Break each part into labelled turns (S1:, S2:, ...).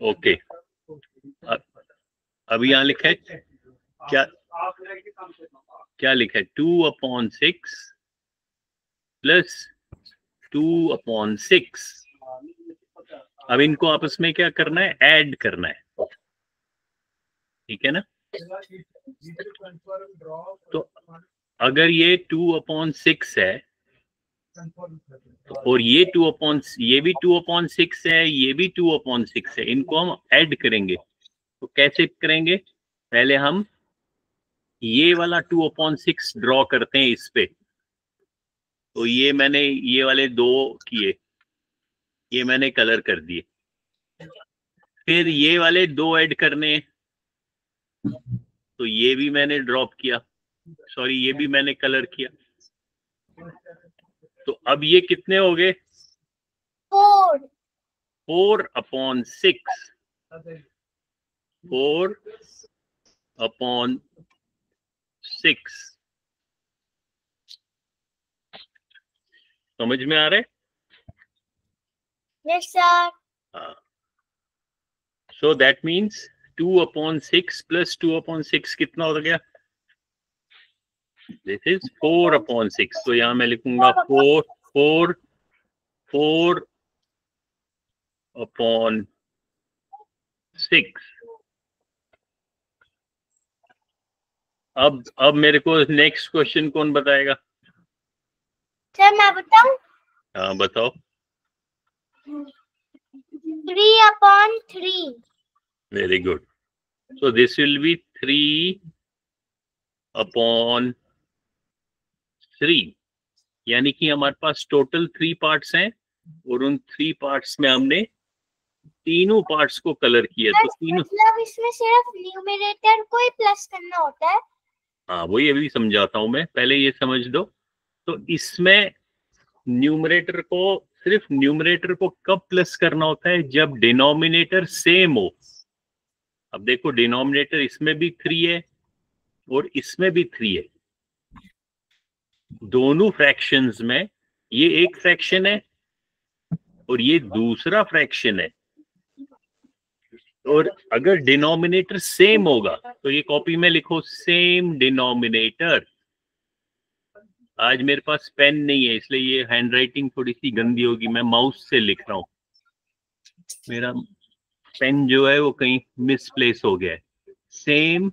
S1: Okay, अभी यहाँ लिखा है क्या, क्या लिखा है 2/6 प्लस 2/6। अब इनको आपस में क्या करना है, ऐड करना है, ठीक है ना। तो अगर ये 2/6 है तो, और ये ये भी 2/6 है, ये भी 2/6 है, इनको हम ऐड करेंगे। तो कैसे करेंगे, पहले हम ये वाला 2/6 ड्रॉ करते हैं इस पे। तो ये मैंने ये वाले दो किए, ये मैंने कलर कर दिए। फिर ये वाले दो ऐड करने हैं, तो ये भी मैंने ड्रॉप किया, सॉरी ये भी मैंने कलर किया। तो अब ये कितने हो गए, 4/6, 4/6। समझ में आ रहा है?
S2: Yes sir.
S1: हाँ, सो दैट मीन्स 2/6 प्लस 2/6 कितना हो गया, दिस इज 4/6। तो यहां मैं लिखूंगा 4/6। अब मेरे को नेक्स्ट क्वेश्चन कौन बताएगा?
S2: सर मैं बताऊं?
S1: हाँ बताओ।
S2: 3/3।
S1: Very good. So this will be 3/3, यानी कि हमारे पास टोटल 3 पार्ट्स हैं और उन 3 पार्ट्स में हमने तीनों पार्ट्स को कलर किया। तो तीनों,
S2: मतलब इसमें सिर्फ न्यूमरेटर को ही प्लस करना होता है?
S1: हाँ वही अभी समझाता हूं मैं, पहले ये समझ दो। तो इसमें न्यूमरेटर को, सिर्फ न्यूमरेटर को कब प्लस करना होता है, जब डिनोमिनेटर सेम हो। अब देखो डिनोमिनेटर इसमें भी 3 है और इसमें भी 3 है, दोनों फ्रैक्शंस में। ये एक फ्रैक्शन है और ये दूसरा फ्रैक्शन है, और अगर डिनोमिनेटर सेम होगा तो ये कॉपी में लिखो सेम डिनोमिनेटर। आज मेरे पास पेन नहीं है इसलिए ये हैंडराइटिंग थोड़ी सी गंदी होगी, मैं माउस से लिख रहा हूँ, मेरा पेन जो है वो कहीं मिसप्लेस हो गया है। सेम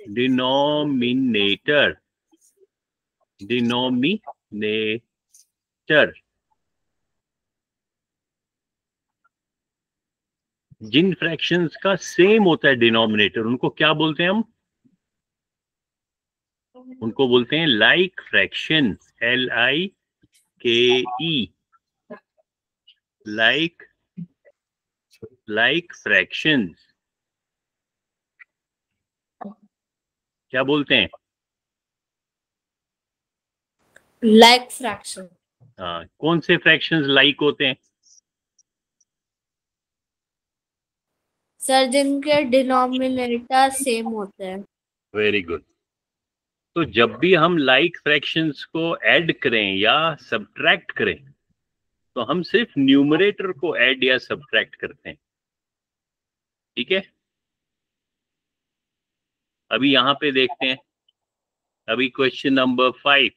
S1: डिनोमिनेटर, जिन फ्रैक्शंस का सेम होता है डिनोमिनेटर उनको क्या बोलते हैं हम, उनको बोलते हैं like fractions, LIKE, like fractions. क्या बोलते हैं?
S2: Like fraction.
S1: हाँ, कौन से फ्रैक्शंस लाइक होते हैं?
S2: सर जिनके डिनोमिनेटर सेम होते हैं।
S1: Very good. तो जब भी हम लाइक फ्रैक्शंस को ऐड करें या सब्ट्रैक्ट करें तो हम सिर्फ न्यूमरेटर को ऐड या सब्ट्रैक्ट करते हैं, ठीक है। अभी यहां पे देखते हैं, अभी क्वेश्चन नंबर 5।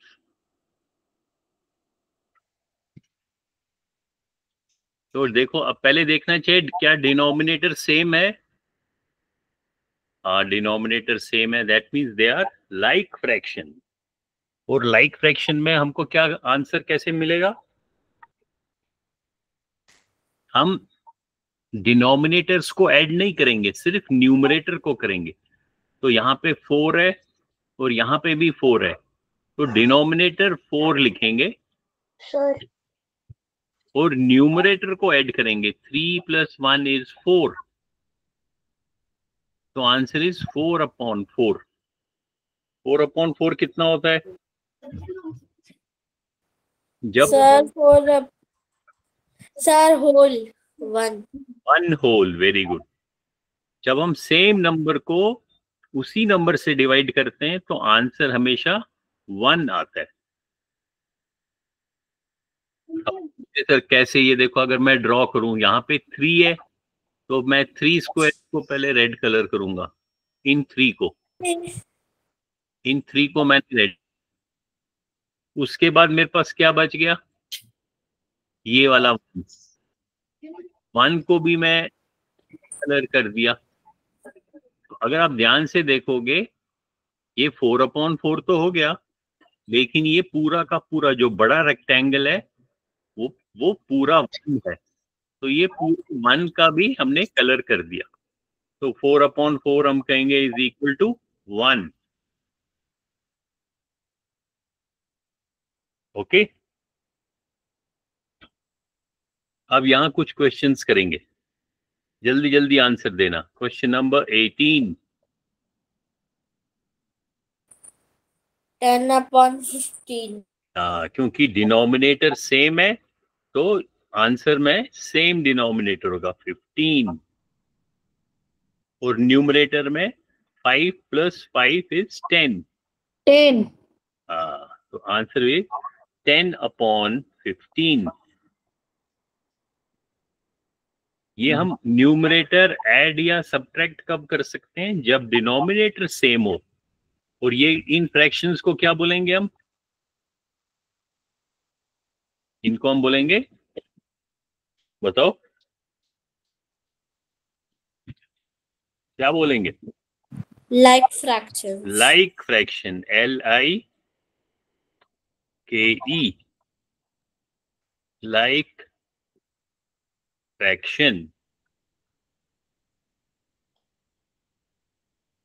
S1: तो देखो अब पहले देखना चाहिए क्या डिनोमिनेटर सेम है। हाँ डिनोमिनेटर सेम है, that means they are like fraction. और लाइक फ्रैक्शन में हमको क्या आंसर कैसे मिलेगा, हम डिनोमिनेटर्स को ऐड नहीं करेंगे, सिर्फ न्यूमरेटर को करेंगे। तो यहाँ पे 4 है और यहाँ पे भी 4 है, तो डिनोमिनेटर 4 लिखेंगे
S2: सर
S1: और न्यूमरेटर को ऐड करेंगे, 3 + 1 = 4। तो आंसर इज 4/4। 4/4 कितना होता है? जब
S2: sir whole 1।
S1: 1 whole, very good. जब हम सेम नंबर को उसी नंबर से डिवाइड करते हैं तो आंसर हमेशा 1 आता है। सर कैसे, ये देखो अगर मैं ड्रॉ करूं, यहाँ पे 3 है तो मैं 3 स्क्वायर को पहले रेड कलर करूंगा। इन 3 को मैंने रेड, उसके बाद मेरे पास क्या बच गया, ये वाला 1 को भी मैं कलर कर दिया। तो अगर आप ध्यान से देखोगे ये 4/4 तो हो गया, लेकिन ये पूरा का पूरा जो बड़ा रेक्टेंगल है वो वो पूरा 1 है, तो ये पूरा 1 का भी हमने कलर कर दिया। तो 4/4 हम कहेंगे इज इक्वल टू 1। ओके, अब यहाँ कुछ क्वेश्चंस करेंगे, जल्दी जल्दी आंसर देना। Question number 18।
S2: 10/15।
S1: क्योंकि डिनोमिनेटर सेम है तो आंसर में सेम डिनोमिनेटर होगा 15, और न्यूमरेटर में 5 + 5 इज 10।
S2: 10।
S1: तो आंसर इज 10/15। ये हम न्यूमरेटर ऐड या सब्ट्रैक्ट कब कर सकते हैं, जब डिनोमिनेटर सेम हो। और ये इन फ्रैक्शंस को क्या बोलेंगे हम, इनको हम बोलेंगे, बताओ क्या बोलेंगे?
S2: Like fractions.
S1: Like fraction, LIKE, like fraction.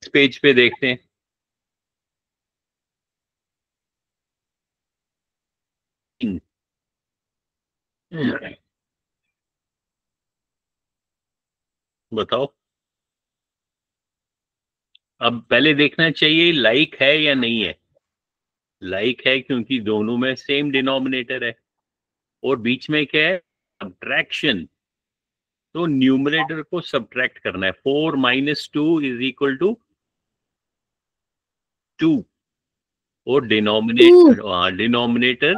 S1: इस पेज पे देखते हैं। बताओ, अब पहले देखना चाहिए लाइक है या नहीं है। लाइक है क्योंकि दोनों में सेम डिनोमिनेटर है, और बीच में क्या है, सब्ट्रैक्शन। तो न्यूमरेटर को सब्ट्रैक्ट करना है। 4 - 2 इज इक्वल टू 2, और डिनोमिनेटर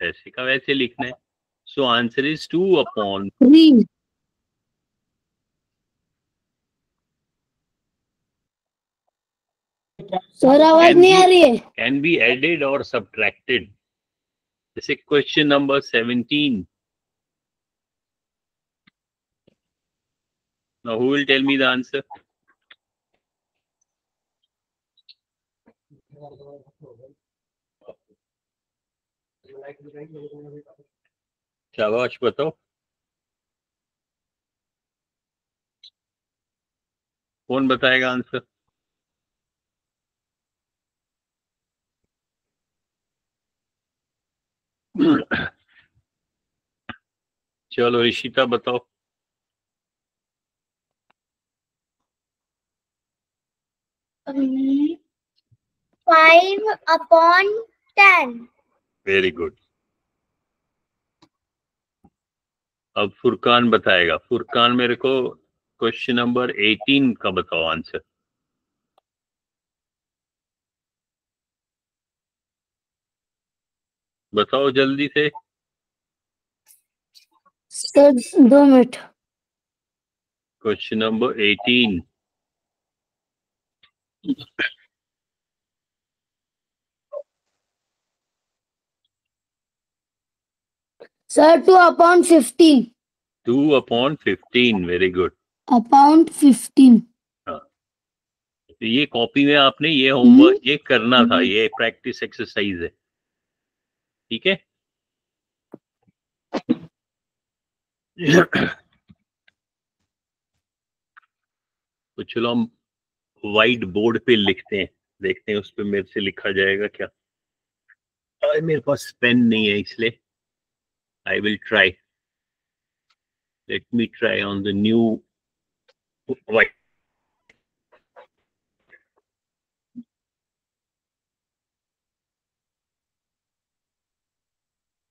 S1: ऐसे का वैसे लिखना है। So answer is 2/3।
S2: सर आवाज नहीं आ रही है।
S1: कैन बी एडेड और सब्ट्रैक्टेड। जैसे question number 17। Now who will tell me the answer? शाबाश, बताओ कौन बताएगा आंसर। चलो ऋषिता बताओ।
S2: 5/10।
S1: Very good. अब फुरकान बताएगा। फुरकान, मेरे को क्वेश्चन नंबर 18 का बताओ आंसर। बताओ जल्दी से।
S2: Sir 2 minute.
S1: Question number 18।
S2: Sir 2/15।
S1: 2/15, very good.
S2: Upon 15।
S1: हाँ, तो ये कॉपी में आपने ये होमवर्क ये करना था, ये प्रैक्टिस एक्सरसाइज है, ठीक है। तो चलो हम व्हाइट बोर्ड पे लिखते हैं, देखते हैं उस पे मेरे से लिखा जाएगा क्या। मेरे पास पेन नहीं है इसलिए I will try. Let me try on the new white.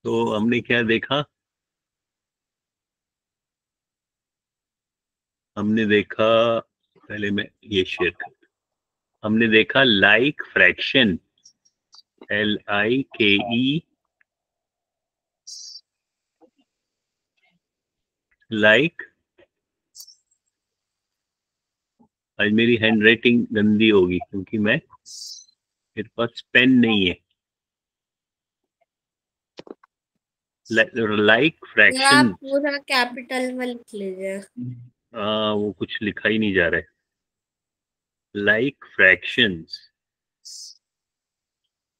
S1: तो हमने क्या देखा, हमने देखा, पहले मैं ये शेयर कर, हमने देखा लाइक फ्रैक्शन LIKE, लाइक। आज मेरी हैंडराइटिंग गंदी होगी क्योंकि मेरे पास पेन नहीं है। लाइक फ्रैक्शन,
S3: पूरा कैपिटल में लिख लीजिए।
S1: वो कुछ लिखा ही नहीं जा रहा है। लाइक फ्रैक्शंस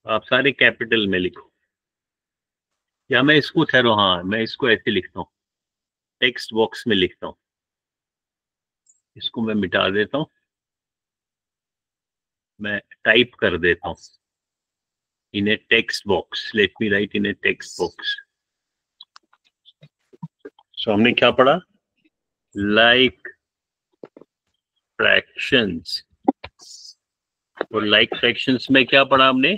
S1: आप सारे कैपिटल में लिखो, या मैं इसको ठहरो, हाँ मैं इसको ऐसे लिखता हूँ, टेक्स्ट बॉक्स में लिखता हूँ। इसको मैं मिटा देता हूँ, मैं टाइप कर देता हूँ in a text box. Let me write in a text box. So हमने क्या पढ़ा? Like fractions. और लाइक फ्रैक्शंस में क्या पढ़ा हमने?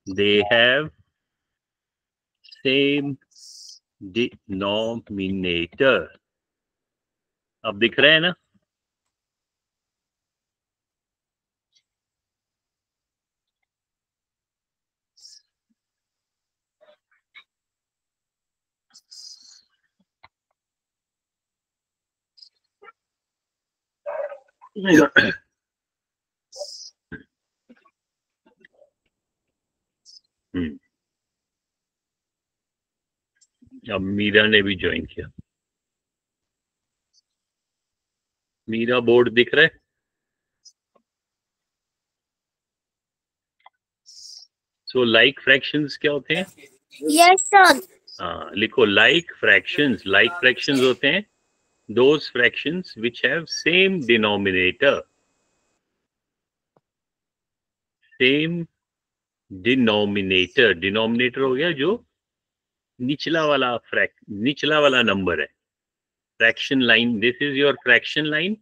S1: They have same denominator. अब दिख रहे हैं ना? अब मीरा ने भी ज्वाइन किया। मीरा बोर्ड दिख रहा है? सो लाइक फ्रैक्शंस क्या होते हैं?
S2: Yes sir.
S1: हाँ लिखो, लाइक फ्रैक्शंस। लाइक फ्रैक्शंस होते हैं those fractions which have same denominator. Same denominator, denominator हो गया जो निचला वाला नंबर है। Fraction line, this is your fraction line.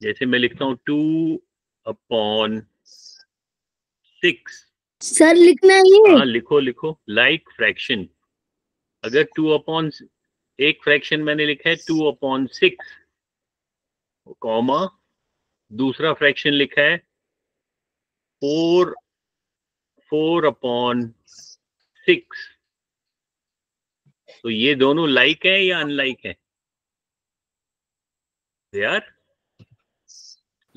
S1: जैसे मैं लिखता हूँ 2/6।
S3: सर लिखना ही है।
S1: हाँ लिखो लिखो, लाइक फ्रैक्शन। अगर 2/, एक फ्रैक्शन मैंने लिखा है 2/6, कॉमा दूसरा फ्रैक्शन लिखा है 4/6। तो ये दोनों लाइक है या अनलाइक है? They are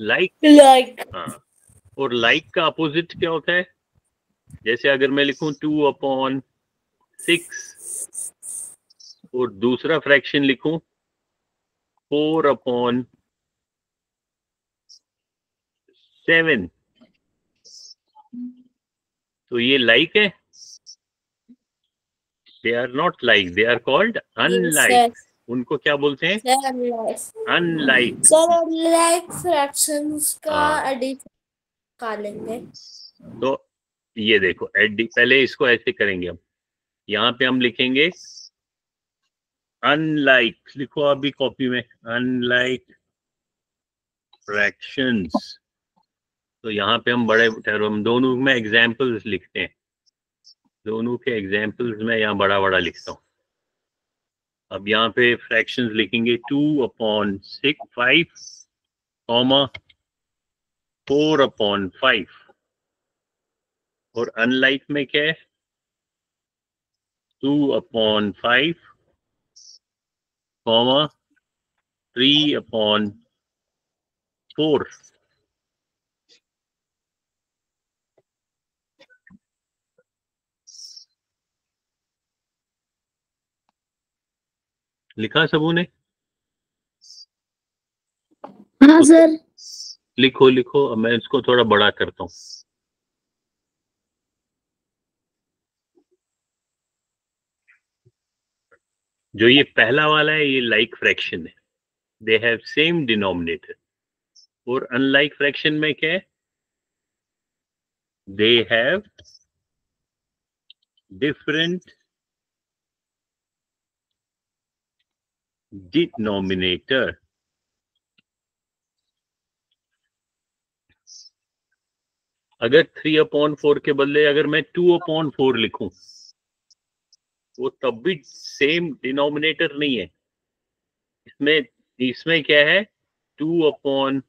S1: like.
S3: लाइक।
S1: हाँ, और लाइक का अपोजिट क्या होता है? जैसे अगर मैं लिखूं 2/6 और दूसरा फ्रैक्शन लिखूं 4/7, तो ये लाइक है? They are not like, they are called unlike. उनको क्या बोलते हैं? अनलाइक।
S3: सर लाइक फ्रैक्शंस का एडिशन निकालेंगे।
S1: तो ये देखो, पहले इसको ऐसे करेंगे हम। यहाँ पे हम लिखेंगे अनलाइक, लिखो अभी कॉपी में, अनलाइक फ्रैक्शंस। तो यहाँ पे हम हम दोनों में एग्जाम्पल्स लिखते हैं। दोनों के एग्जाम्पल्स में यहाँ बड़ा बड़ा लिखता हूँ। अब यहाँ पे फ्रैक्शंस लिखेंगे 2/5, कॉमा 4/5। और अनलाइक में क्या है? 2/5, कॉमा 3/4। लिखा सबों ने?
S3: हाँ सर।
S1: लिखो लिखो, अब मैं इसको थोड़ा बड़ा करता हूँ। जो ये पहला वाला है ये लाइक फ्रैक्शन है, दे हैव सेम डिनोमिनेटर। और अनलाइक फ्रैक्शन में क्या है? They have different denominator. अगर 3/4 के बदले अगर मैं 2/4 लिखूं, वो तब भी सेम डिनोमिनेटर नहीं है। इसमें क्या है? 2/5,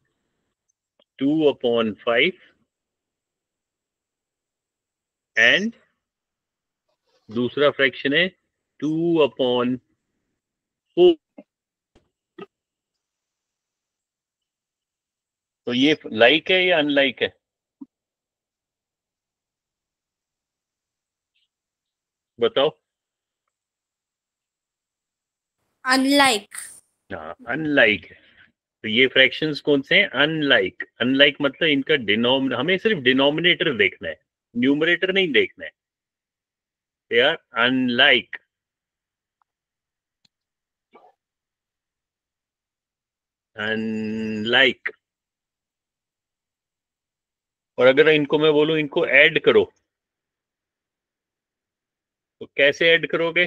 S1: एंड दूसरा फ्रैक्शन है 2/4। तो ये लाइक है या अनलाइक है? बताओ।
S3: अनलाइक।
S1: हाँ, अनलाइक है। तो ये फ्रैक्शंस कौन से हैं? अनलाइक। अनलाइक मतलब इनका हमें सिर्फ डिनोमिनेटर देखना है, न्यूमरेटर नहीं देखना है। They are unlike. अनलाइक। और अगर इनको मैं बोलूं इनको ऐड करो, तो कैसे ऐड करोगे?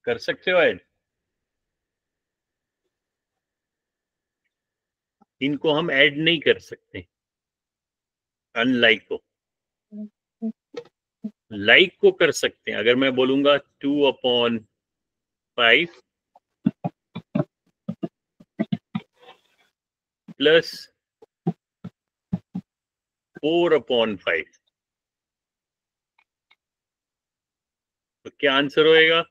S1: कर सकते हो ऐड? इनको हम ऐड नहीं कर सकते, अनलाइक को। लाइक को कर सकते हैं। अगर मैं बोलूंगा 2/5 प्लस 4/5, तो क्या आंसर होएगा?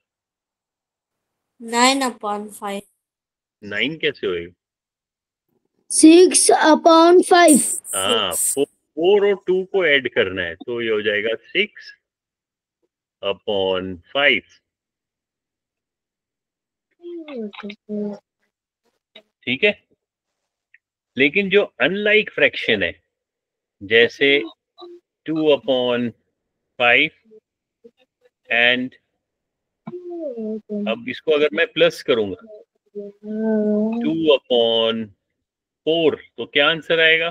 S3: 9/5।
S1: 9 कैसे होएगा?
S3: 6/5।
S1: हाँ, 4 और 2 को ऐड करना है, तो ये हो जाएगा 6/5। ठीक है। लेकिन जो अनलाइक फ्रैक्शन है, जैसे 2/5 एंड, अब इसको अगर मैं प्लस करूंगा 2/4, तो क्या आंसर आएगा?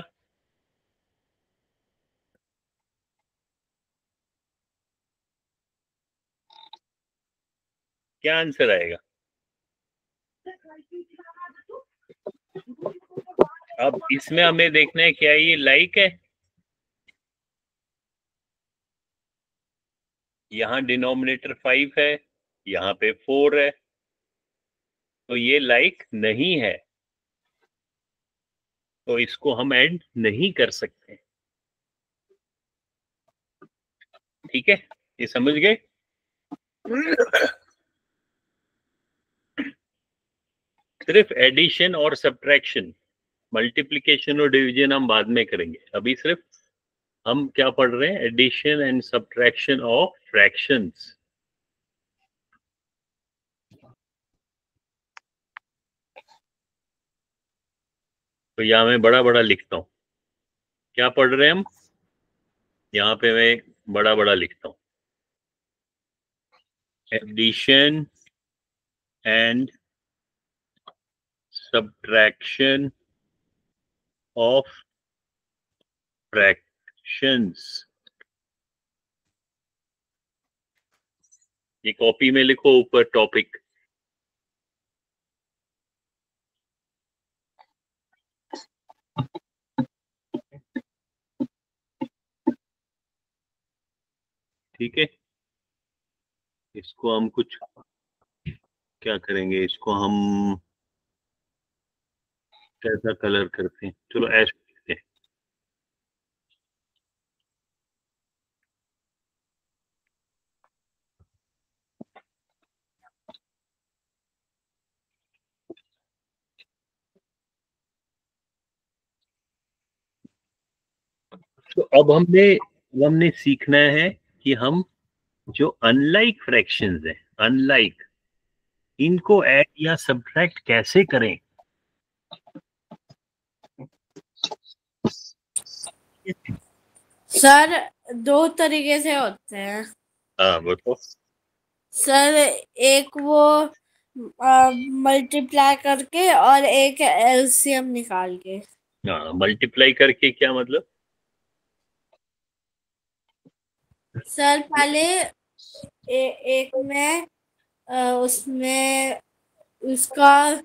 S1: क्या आंसर आएगा? अब इसमें हमें देखना है क्या ये लाइक है। यहाँ डिनोमिनेटर 5 है, यहाँ पे 4 है, तो ये लाइक नहीं है, तो इसको हम ऐड नहीं कर सकते। ठीक है, ये समझ गए? सिर्फ एडिशन और सब्ट्रैक्शन, मल्टीप्लिकेशन और डिवीजन हम बाद में करेंगे। अभी सिर्फ हम क्या पढ़ रहे हैं? Addition and subtraction of fractions. तो यहाँ मैं बड़ा बड़ा लिखता हूँ। क्या पढ़ रहे हैं हम? यहाँ पे मैं बड़ा बड़ा लिखता हूँ, addition and subtraction of fractions. ये कॉपी में लिखो ऊपर टॉपिक। ठीक है, इसको हम कुछ क्या करेंगे, इसको हम कैसा कलर करते हैं? चलो ऐसे लिखते हैं। तो अब हमने सीखना है कि हम जो अनलाइक फ्रैक्शंस है, अनलाइक, इनको ऐड या सब्ट्रैक्ट कैसे करें।
S3: सर 2 तरीके से होते हैं।
S1: हाँ बताओ।
S3: सर एक वो मल्टीप्लाई करके और एक एलसीएम निकाल के।
S1: हाँ, मल्टीप्लाई करके क्या मतलब?
S3: सर पहले एक में उसमें उसका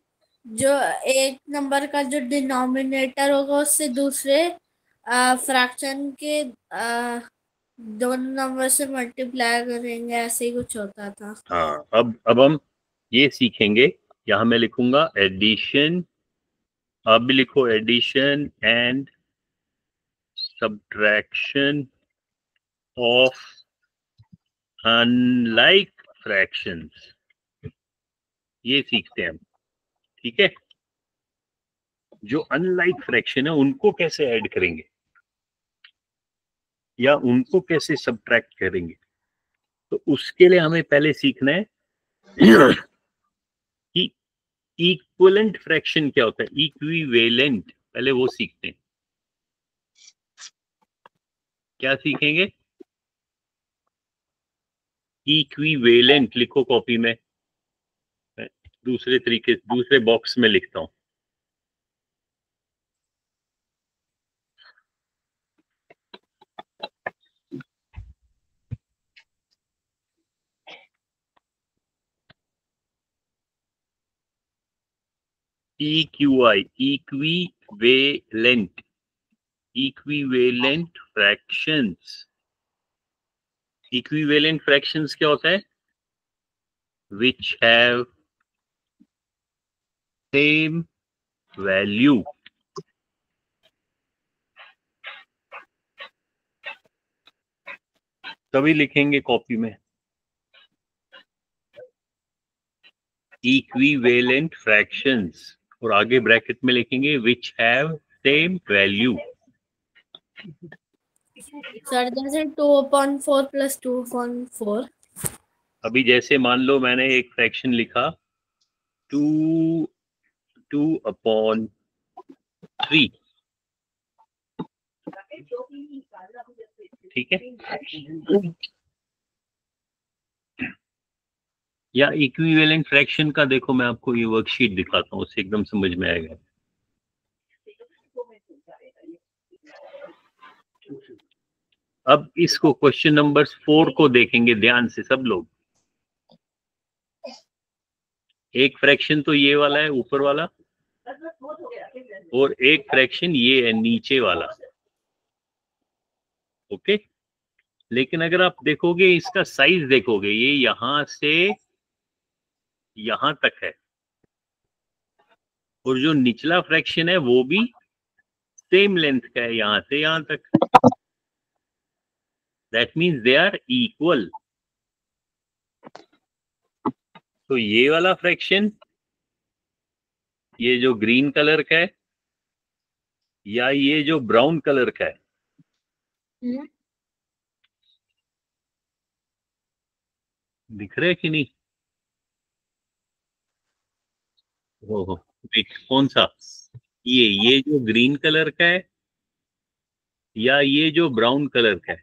S3: जो एक नंबर का जो डिनोमिनेटर होगा उससे दूसरे फ्रैक्शन के दोनों नंबर से मल्टीप्लाई करेंगे, ऐसे ही कुछ होता था।
S1: हाँ, अब हम ये सीखेंगे। यहाँ मैं लिखूंगा एडिशन, आप भी लिखो addition and subtraction of unlike fractions, ये सीखते हैं हम, ठीक है। जो अनलाइक फ्रैक्शन है उनको कैसे ऐड करेंगे या उनको कैसे सब्ट्रैक्ट करेंगे, तो उसके लिए हमें पहले सीखना है कि इक्विवेलेंट फ्रैक्शन क्या होता है। इक्विवेलेंट पहले वो सीखते हैं। क्या सीखेंगे? इक्विवेलेंट लिखो कॉपी में, दूसरे बॉक्स में लिखता हूं। EQI equivalent fractions. Equivalent fractions क्या होता है? Which have same value. तभी लिखेंगे कॉपी में इक्विवेलेंट फ्रैक्शंस, और आगे ब्रैकेट में लिखेंगे which have same value.
S3: Sir जैसे 2/4 + 2/4।
S1: अभी जैसे मान लो मैंने एक फ्रैक्शन लिखा 2/3, ठीक है। या इक्विवेलेंट फ्रैक्शन का देखो, मैं आपको ये वर्कशीट दिखाता हूँ, उससे एकदम समझ में आएगा। अब इसको क्वेश्चन नंबर 4 को देखेंगे ध्यान से सब लोग। एक फ्रैक्शन तो ये वाला है ऊपर वाला, और एक फ्रैक्शन ये है नीचे वाला, ओके। लेकिन अगर आप देखोगे इसका साइज देखोगे, ये यहां से यहां तक है, और जो निचला फ्रैक्शन है वो भी सेम लेंथ का है, यहां से यहां तक। That means they are equal. तो ये वाला फ्रैक्शन, ये जो ग्रीन कलर का है या ये जो ब्राउन कलर का है, दिख रहा है कि नहीं? ओहो, कौन सा? ये जो ग्रीन कलर का है या ये जो ब्राउन कलर का है,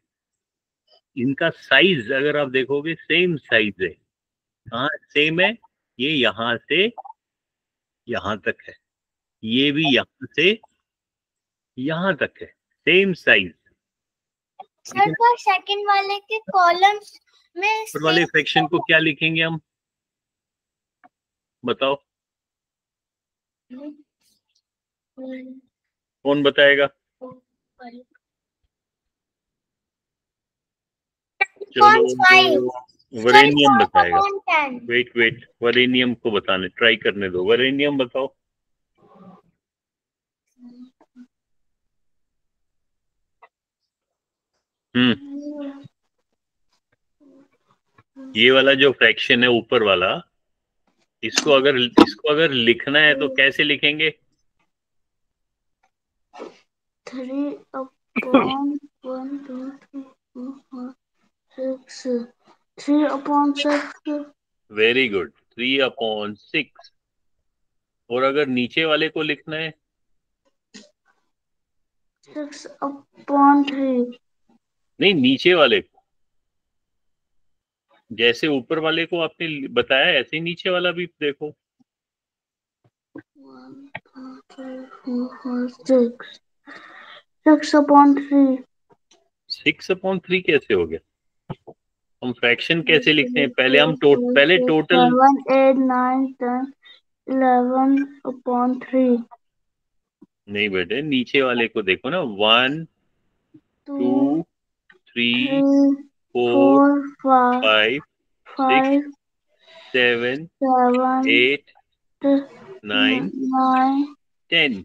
S1: इनका साइज अगर आप देखोगे सेम साइज है। कहाँ सेम है? ये यहां से यहां तक है, ये भी यहां से यहां तक है, सेम साइज।
S2: सर पर सेकंड वाले के कॉलम्स में
S1: ऊपर वाले फ्रैक्शन को क्या लिखेंगे हम, बताओ? कौन बताएगा? चलो वरेनियम बताएगा। वेट वरेनियम को बताने ट्राई करने दो। वरेनियम बताओ। ये वाला जो फ्रैक्शन है ऊपर वाला, इसको अगर लिखना है तो कैसे लिखेंगे?
S2: 3/1, 2, 3/6
S1: वेरी गुड, 3/6। और अगर नीचे वाले को लिखना है?
S2: 6/3।
S1: नहीं, नीचे वाले को जैसे ऊपर वाले को आपने बताया ऐसे ही नीचे वाला भी देखो।
S2: 1, 2, 3, 4, 5, 6/3।
S1: 6/3 कैसे हो गया? हम फ्रैक्शन कैसे लिखते हैं? पहले हम टोटल
S2: 7, 8, 9, 10, 11/3।
S1: नहीं बेटे, नीचे वाले को देखो ना। 1, 2, 3, 4, 5, 6, 7, 8, 9, 10।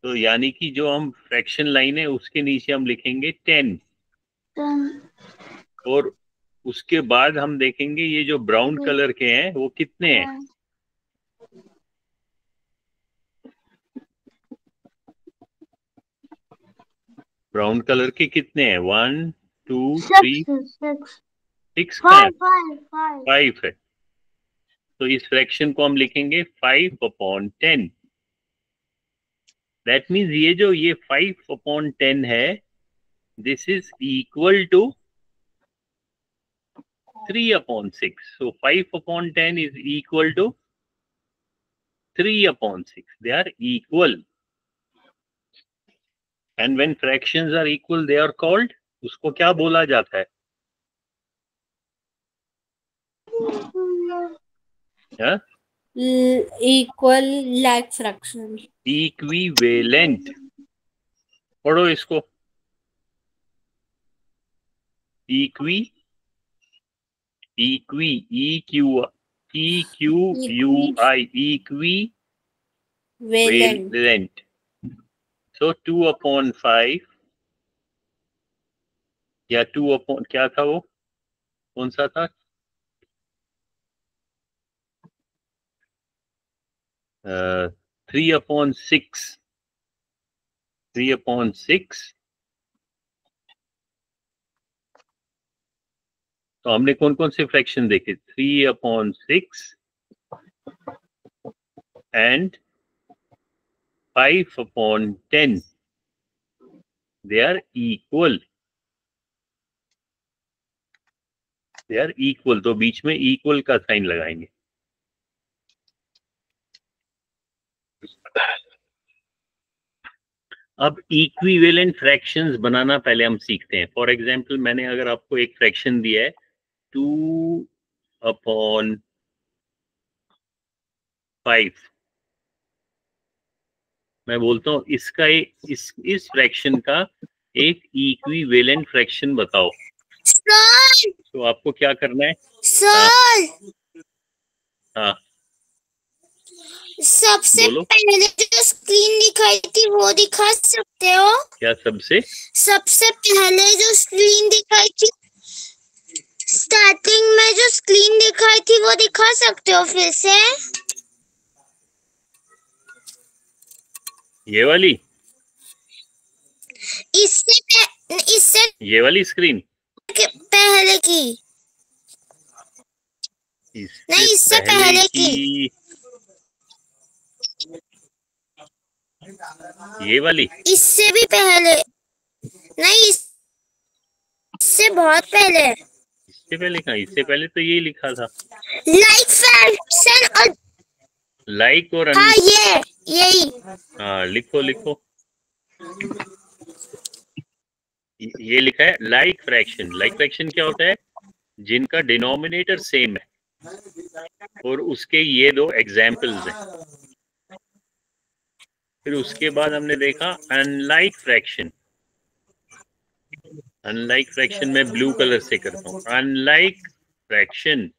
S1: तो यानी कि जो हम फ्रैक्शन लाइन है उसके नीचे हम लिखेंगे 10, और उसके बाद हम देखेंगे ये जो ब्राउन कलर के हैं वो कितने हैं। ब्राउन कलर के कितने हैं, 1 2 3 6 का है, 5 है। तो इस फ्रैक्शन को हम लिखेंगे 5/10। दैट मीन्स ये 5/10 है, this is equal to 3/6. So 5/10 is equal to 3/6. They are equal. And when fractions are equal, they are called, उसको क्या बोला जाता है? Yeah?
S3: Equal like fraction.
S1: Equivalent. पढ़ो इसको. EQUI, equivalent. So 2/5 या 2 क्या था वो, कौन सा था? 3/6. 3/6. तो हमने कौन कौन से फ्रैक्शन देखे? 3/6 and 5/10. They are equal. They are equal. तो बीच में equal का साइन लगाएंगे. अब इक्विवेलेंट फ्रैक्शंस बनाना पहले हम सीखते हैं. फॉर एग्जांपल मैंने अगर आपको एक फ्रैक्शन दिया है 2/5, मैं बोलता हूँ इसका इस फ्रैक्शन का एक इक्विवेलेंट फ्रैक्शन बताओ.
S2: सर,
S1: तो आपको क्या करना है?
S2: सर,
S1: हाँ
S2: सबसे
S1: बोलो.
S2: पहले जो स्क्रीन दिखाई थी वो दिखा सकते हो?
S1: क्या सबसे
S2: पहले जो स्क्रीन दिखाई थी, स्टार्टिंग में जो स्क्रीन दिखाई थी वो दिखा सकते हो फिर से?
S1: ये वाली,
S2: इससे
S1: ये वाली स्क्रीन
S2: पहले की नहीं, इससे पहले की
S1: ये वाली,
S2: इससे भी पहले नहीं, इससे बहुत पहले.
S1: इससे पहले कहाँ? इससे पहले तो यही लिखा था,
S2: लाइक फ्रैक्शन और
S1: लाइक और
S2: हाँ यही.
S1: हाँ लिखो. ये लिखा है लाइक फ्रैक्शन. लाइक फ्रैक्शन क्या होता है? जिनका डिनोमिनेटर सेम है, और उसके ये दो एग्जाम्पल्स हैं. फिर उसके बाद हमने देखा अनलाइक फ्रैक्शन. अनलाइक फ्रैक्शन में ब्लू कलर से करता हूँ. Unlike fraction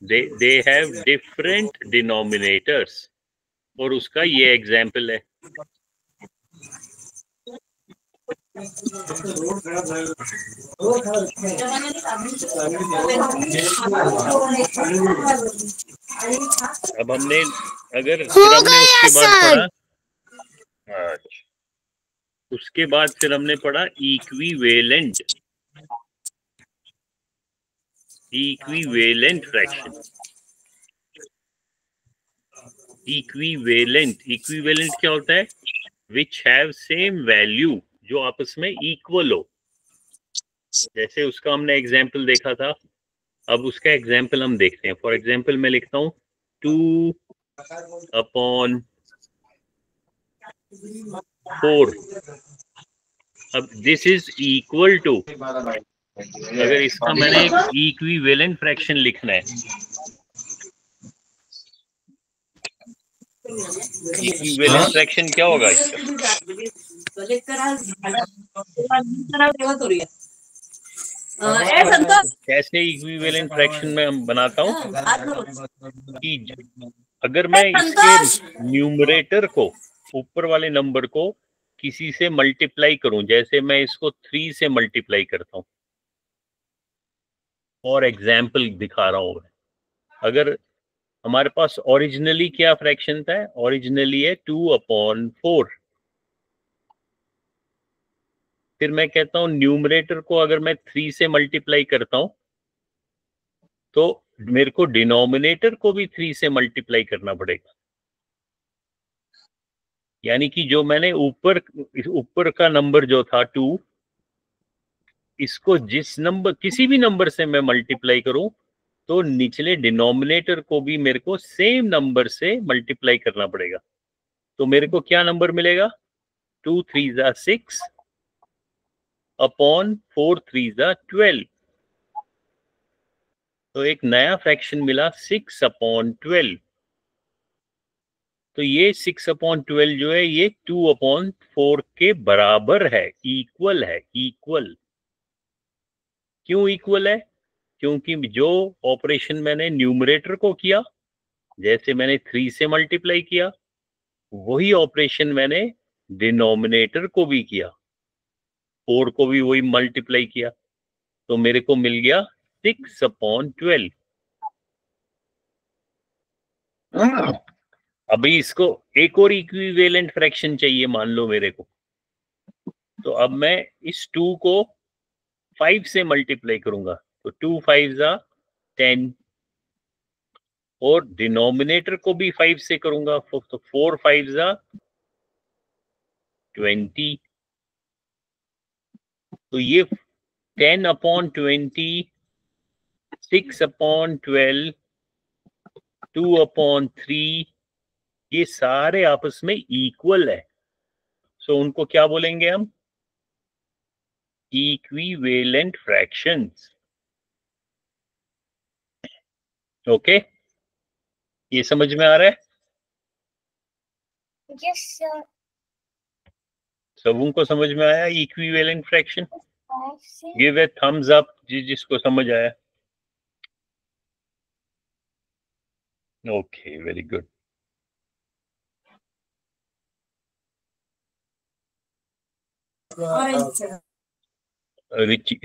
S1: they have different denominators, और उसका ये एग्जाम्पल है. अब हमने अगर फिर हमने उसके बाद पढ़ा, उसके बाद फिर हमने पढ़ा इक्विवेलेंट फ्रैक्शन. इक्विवेलेंट क्या होता है? विच हैव सेम वैल्यू, जो आपस में इक्वल हो. जैसे उसका हमने एग्जाम्पल देखा था, अब उसका एग्जाम्पल हम देखते हैं. फॉर एग्जाम्पल मैं लिखता हूँ 2/4. अब दिस इज इक्वल टू, अगर इसका मैंने एक इक्विवेलेंट फ्रैक्शन लिखना है, इक्विवेलेंट फ्रैक्शन क्या होगा इसका? कैसे इक्विवेलेंट फ्रैक्शन में हम बनाता हूँ कि अगर मैं इसके न्यूमरेटर को ऊपर वाले नंबर को किसी से मल्टीप्लाई करूं, जैसे मैं इसको 3 से मल्टीप्लाई करता हूं, और एग्जाम्पल दिखा रहा हूं मैं। अगर हमारे पास ओरिजिनली क्या फ्रैक्शन था, ओरिजिनली है 2/4। फिर मैं कहता हूं न्यूमरेटर को अगर मैं 3 से मल्टीप्लाई करता हूं तो मेरे को डिनोमिनेटर को भी 3 से मल्टीप्लाई करना पड़ेगा। यानी कि जो मैंने ऊपर का नंबर जो था 2, इसको जिस नंबर किसी भी नंबर से मैं मल्टीप्लाई करूं तो निचले डिनोमिनेटर को भी मेरे को सेम नंबर से मल्टीप्लाई करना पड़ेगा। तो मेरे को क्या नंबर मिलेगा, 2 3 6 अपॉन 4 3 12। तो एक नया फ्रैक्शन मिला 6/12। तो ये 6/12 जो है ये 2/4 के बराबर है, इक्वल है, इक्वल। क्यों इक्वल है? क्योंकि जो ऑपरेशन मैंने न्यूमरेटर को किया, जैसे मैंने 3 से मल्टीप्लाई किया, वही ऑपरेशन मैंने डिनोमिनेटर को भी किया, 4 को भी वही मल्टीप्लाई किया, तो मेरे को मिल गया 6/12। अभी इसको एक और इक्विवेलेंट फ्रैक्शन चाहिए, मान लो मेरे को। तो अब मैं इस 2 को 5 से मल्टीप्लाई करूंगा, तो 2 5 10, और डिनोमिनेटर को भी 5 से करूंगा, तो 4 5 20। तो ये 10/20, 6/12, 2/3, ये सारे आपस में इक्वल है। सो उनको क्या बोलेंगे हम, इक्विवेलेंट फ्रैक्शंस। ओके, ये समझ में आ रहा है?
S2: Yes sir.
S1: सबों समझ में आया equivalent fraction? Give a thumbs up जिसको समझ आया। Okay, very good.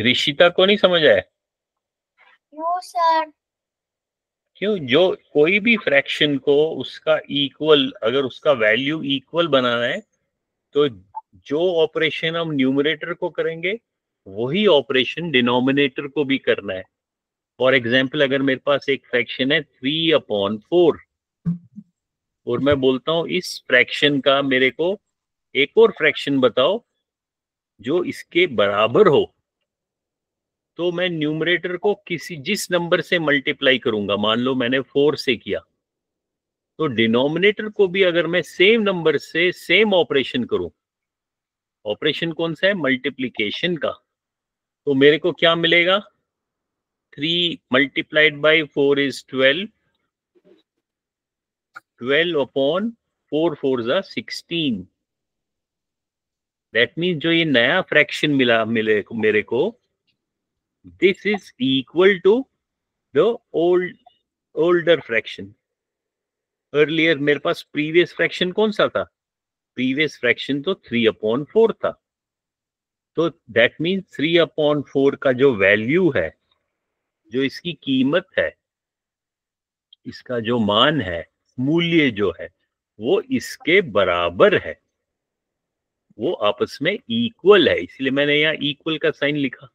S1: ऋषिता को नहीं समझ आया?
S2: No sir.
S1: क्यों? जो कोई भी फ्रैक्शन को उसका इक्वल, अगर उसका वैल्यू इक्वल बनाना है तो जो ऑपरेशन हम न्यूमरेटर को करेंगे वही ऑपरेशन डिनोमिनेटर को भी करना है। फॉर एग्जाम्पल, अगर मेरे पास एक फ्रैक्शन है 3/4 और मैं बोलता हूं इस फ्रैक्शन का मेरे को एक और फ्रैक्शन बताओ जो इसके बराबर हो, तो मैं न्यूमरेटर को जिस नंबर से मल्टीप्लाई करूंगा, मान लो मैंने 4 से किया, तो डिनोमिनेटर को भी अगर मैं सेम नंबर से सेम ऑपरेशन करूं, ऑपरेशन कौन सा है, मल्टीप्लीकेशन का, तो मेरे को क्या मिलेगा, 3 multiplied by 4 is 12, 12/4 4 16। That means जो ये नया फ्रैक्शन मिला मेरे को, this is equal to the older fraction. Earlier मेरे पास प्रीवियस फ्रैक्शन कौन सा था, प्रीवियस फ्रैक्शन तो 3/4 था। तो दैट मीन्स 3/4 का जो वैल्यू है, जो इसकी कीमत है, इसका जो मान है, मूल्य जो है, वो इसके बराबर है, वो आपस में इक्वल है, इसलिए मैंने यहाँ इक्वल का साइन लिखा।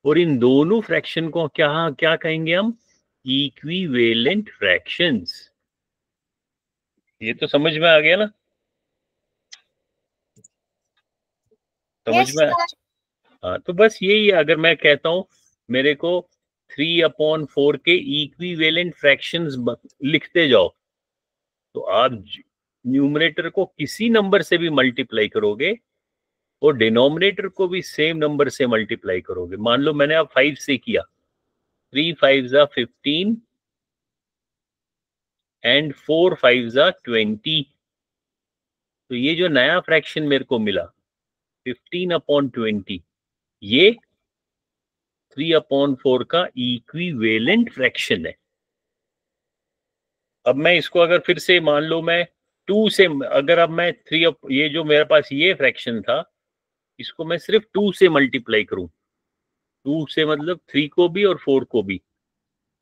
S1: और इन दोनों फ्रैक्शन को क्या क्या कहेंगे हम, इक्विवेलेंट फ्रैक्शंस। ये तो समझ में आ गया ना? समझ में? हाँ, तो बस यही है। अगर मैं कहता हूं मेरे को 3/4 के इक्विवेलेंट फ्रैक्शंस लिखते जाओ, तो आप न्यूमरेटर को किसी नंबर से भी मल्टीप्लाई करोगे और डिनोमिनेटर को भी सेम नंबर से मल्टीप्लाई करोगे। मान लो मैंने अब 5 से किया, 3 5 15 एंड 4 5 20। तो ये जो नया फ्रैक्शन मेरे को मिला 15/20, ये 3/4 का इक्विवेलेंट फ्रैक्शन है। अब मैं इसको अगर फिर से मान लो मैं 2 से, अगर अब मैं 3, ये जो मेरे पास ये फ्रैक्शन था इसको मैं सिर्फ 2 से मल्टीप्लाई करूं, 2 से मतलब 3 को भी और 4 को भी,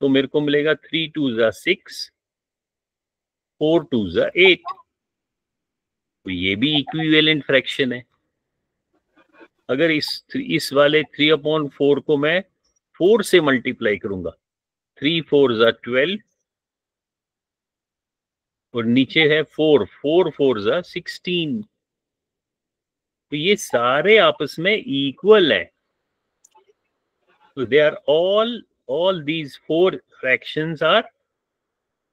S1: तो मेरे को मिलेगा 3 2 ज़ा 6, 4 2 ज़ा 8। तो ये भी इक्विवेलेंट फ्रैक्शन है। अगर इस वाले 3/4 को मैं 4 से मल्टीप्लाई करूंगा, 3 4 ज़ा 12 और नीचे है 4 4 4 ज़ा 16। तो ये सारे आपस में इक्वल है। तो they are all these 4 fractions are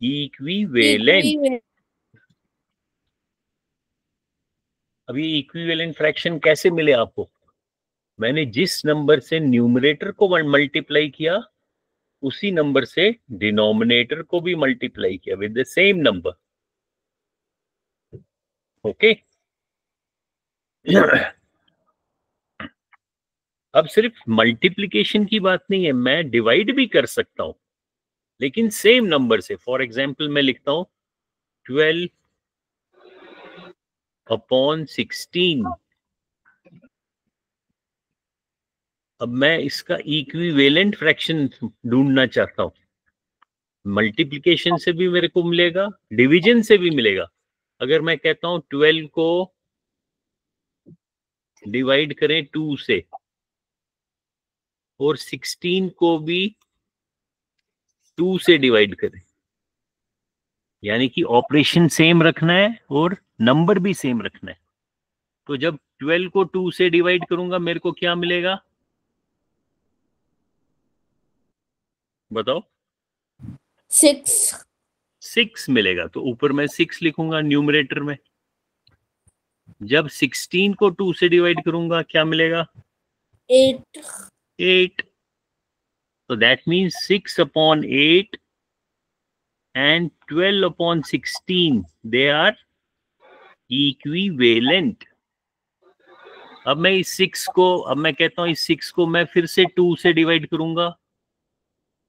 S1: equivalent। अब ये इक्विवेलेंट फ्रैक्शन कैसे मिले आपको? मैंने जिस नंबर से न्यूमरेटर को मल्टीप्लाई किया उसी नंबर से डिनोमिनेटर को भी मल्टीप्लाई किया with the same number. Okay. अब सिर्फ मल्टीप्लिकेशन की बात नहीं है, मैं डिवाइड भी कर सकता हूं, लेकिन सेम नंबर से। फॉर एग्जाम्पल मैं लिखता हूं 12/16। अब मैं इसका इक्विवेलेंट फ्रैक्शन ढूंढना चाहता हूं। मल्टीप्लिकेशन से भी मेरे को मिलेगा, डिवीजन से भी मिलेगा। अगर मैं कहता हूं 12 को डिवाइड करें 2 से और 16 को भी 2 से डिवाइड करें, यानी कि ऑपरेशन सेम रखना है और नंबर भी सेम रखना है। तो जब 12 को 2 से डिवाइड करूंगा मेरे को क्या मिलेगा बताओ? 6 मिलेगा। तो ऊपर मैं 6 लिखूंगा न्यूमरेटर में। जब 16 को 2 से डिवाइड करूंगा क्या मिलेगा? 8। So that means 6/8 and 12/16 they are equivalent। अब मैं इस 6 को, अब मैं कहता हूं इस 6 को मैं फिर से 2 से डिवाइड करूंगा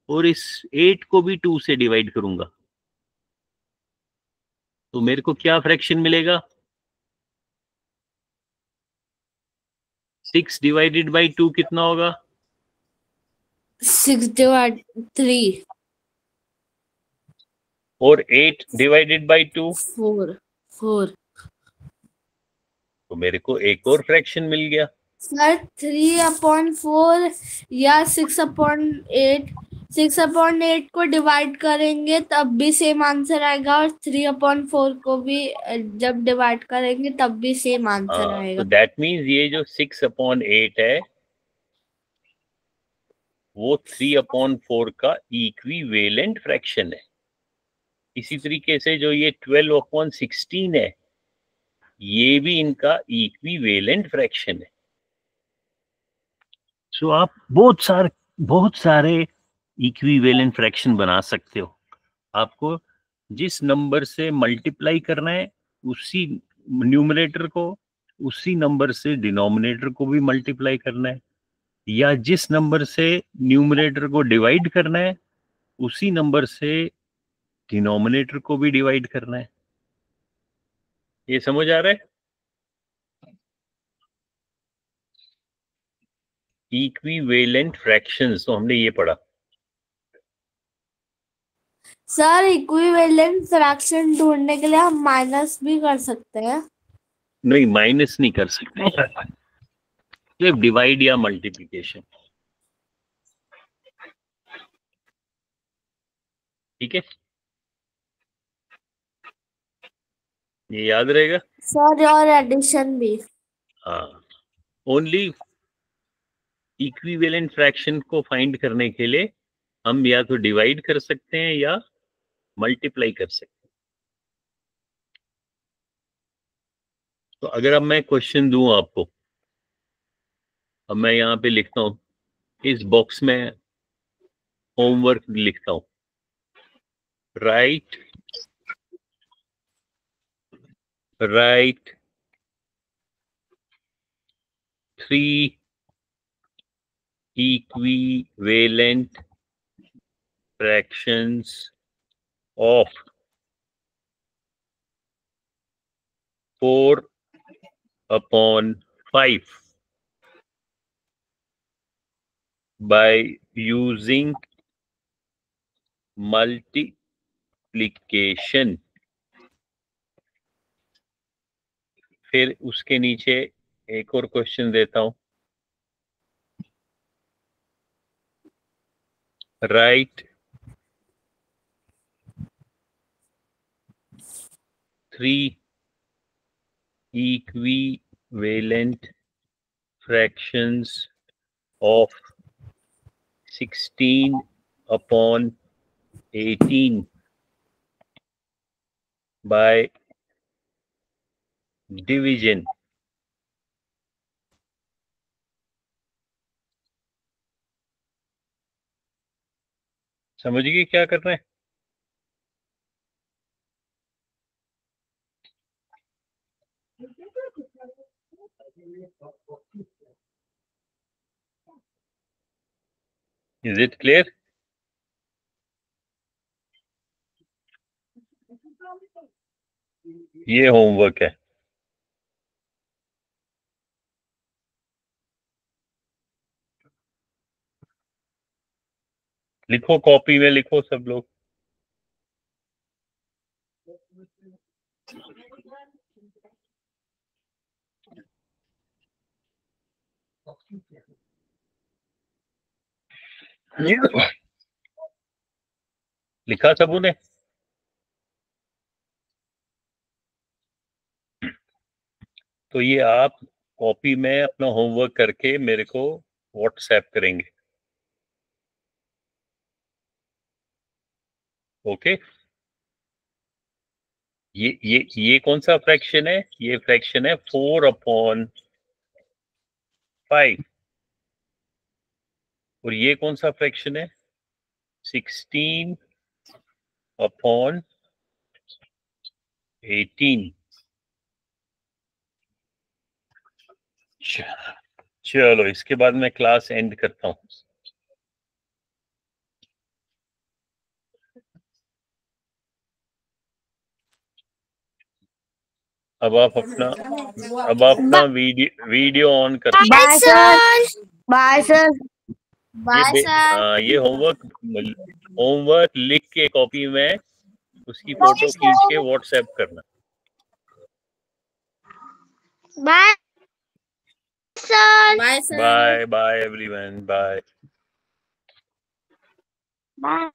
S1: और इस 8 को भी 2 से डिवाइड करूंगा, तो मेरे को क्या फ्रैक्शन मिलेगा? 6 डिवाइडेड बाई 2 कितना होगा?
S3: 6/3
S1: और 8 डिवाइडेड बाई 2
S3: 4।
S1: तो मेरे को एक और फ्रैक्शन मिल गया।
S3: सर 3/4 या 6/8, 6/8 को डिवाइड करेंगे तब भी सेम आंसर आएगा और 3/4 को भी जब डिवाइड करेंगे तब भी सेम आंसर आएगा।
S1: तो दैट मीन्स ये जो 6/8 है वो 3/4 का इक्विवेलेंट फ्रैक्शन है। इसी तरीके से जो ये 12/16 है ये भी इनका इक्विवेलेंट फ्रैक्शन है। सो आप बहुत सारे इक्विवेलेंट फ्रैक्शन बना सकते हो। आपको जिस नंबर से मल्टीप्लाई करना है उसी न्यूमरेटर को उसी नंबर से डिनोमिनेटर को भी मल्टीप्लाई करना है, या जिस नंबर से न्यूमरेटर को डिवाइड करना है उसी नंबर से डिनोमिनेटर को भी डिवाइड करना है। ये समझ आ रहा है? इक्विवेलेंट फ्रैक्शंस तो हमने ये पढ़ा।
S3: सर इक्विवेलेंट फ्रैक्शन ढूंढने के लिए हम माइनस भी कर सकते हैं?
S1: नहीं, माइनस नहीं कर सकते, सिर्फ डिवाइड या मल्टीप्लिकेशन। ठीक है, ये याद रहेगा।
S3: सर और एडिशन भी।
S1: हाँ, ओनली इक्विवेलेंट फ्रैक्शन को फाइंड करने के लिए हम या तो डिवाइड कर सकते हैं या मल्टीप्लाई कर सकते हैं। तो अगर अब मैं क्वेश्चन दूं आपको, अब मैं यहाँ पे लिखता हूं, इस बॉक्स में होमवर्क लिखता हूं, right 3 equivalent fractions of 4/5 by using multiplication. फिर उसके नीचे एक और क्वेश्चन देता हूं. Right 3 equivalent fractions of 16/18 by division. समझ गए क्या कर रहे हैं? Is it clear? ये होमवर्क है. लिखो, कॉपी में लिखो सब लोग. लिखा सबों ने? तो ये आप कॉपी में अपना होमवर्क करके मेरे को व्हाट्सएप करेंगे. ओके. ये कौन सा फ्रैक्शन है? ये फ्रैक्शन है 4/5. और ये कौन सा फ्रैक्शन है? 16/18. चलो इसके बाद मैं क्लास एंड करता हूं. अब आप अपना वीडियो ऑन कर.
S2: Bye sir.
S3: Bye sir.
S2: Bye sir.
S1: ये होमवर्क लिख के कॉपी में उसकी फोटो खींच के व्हाट्सएप करना.
S2: Bye sir.
S3: Bye sir.
S1: Bye bye everyone. Bye.
S2: Bye.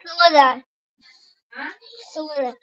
S2: सो रहा है, सो रहा है।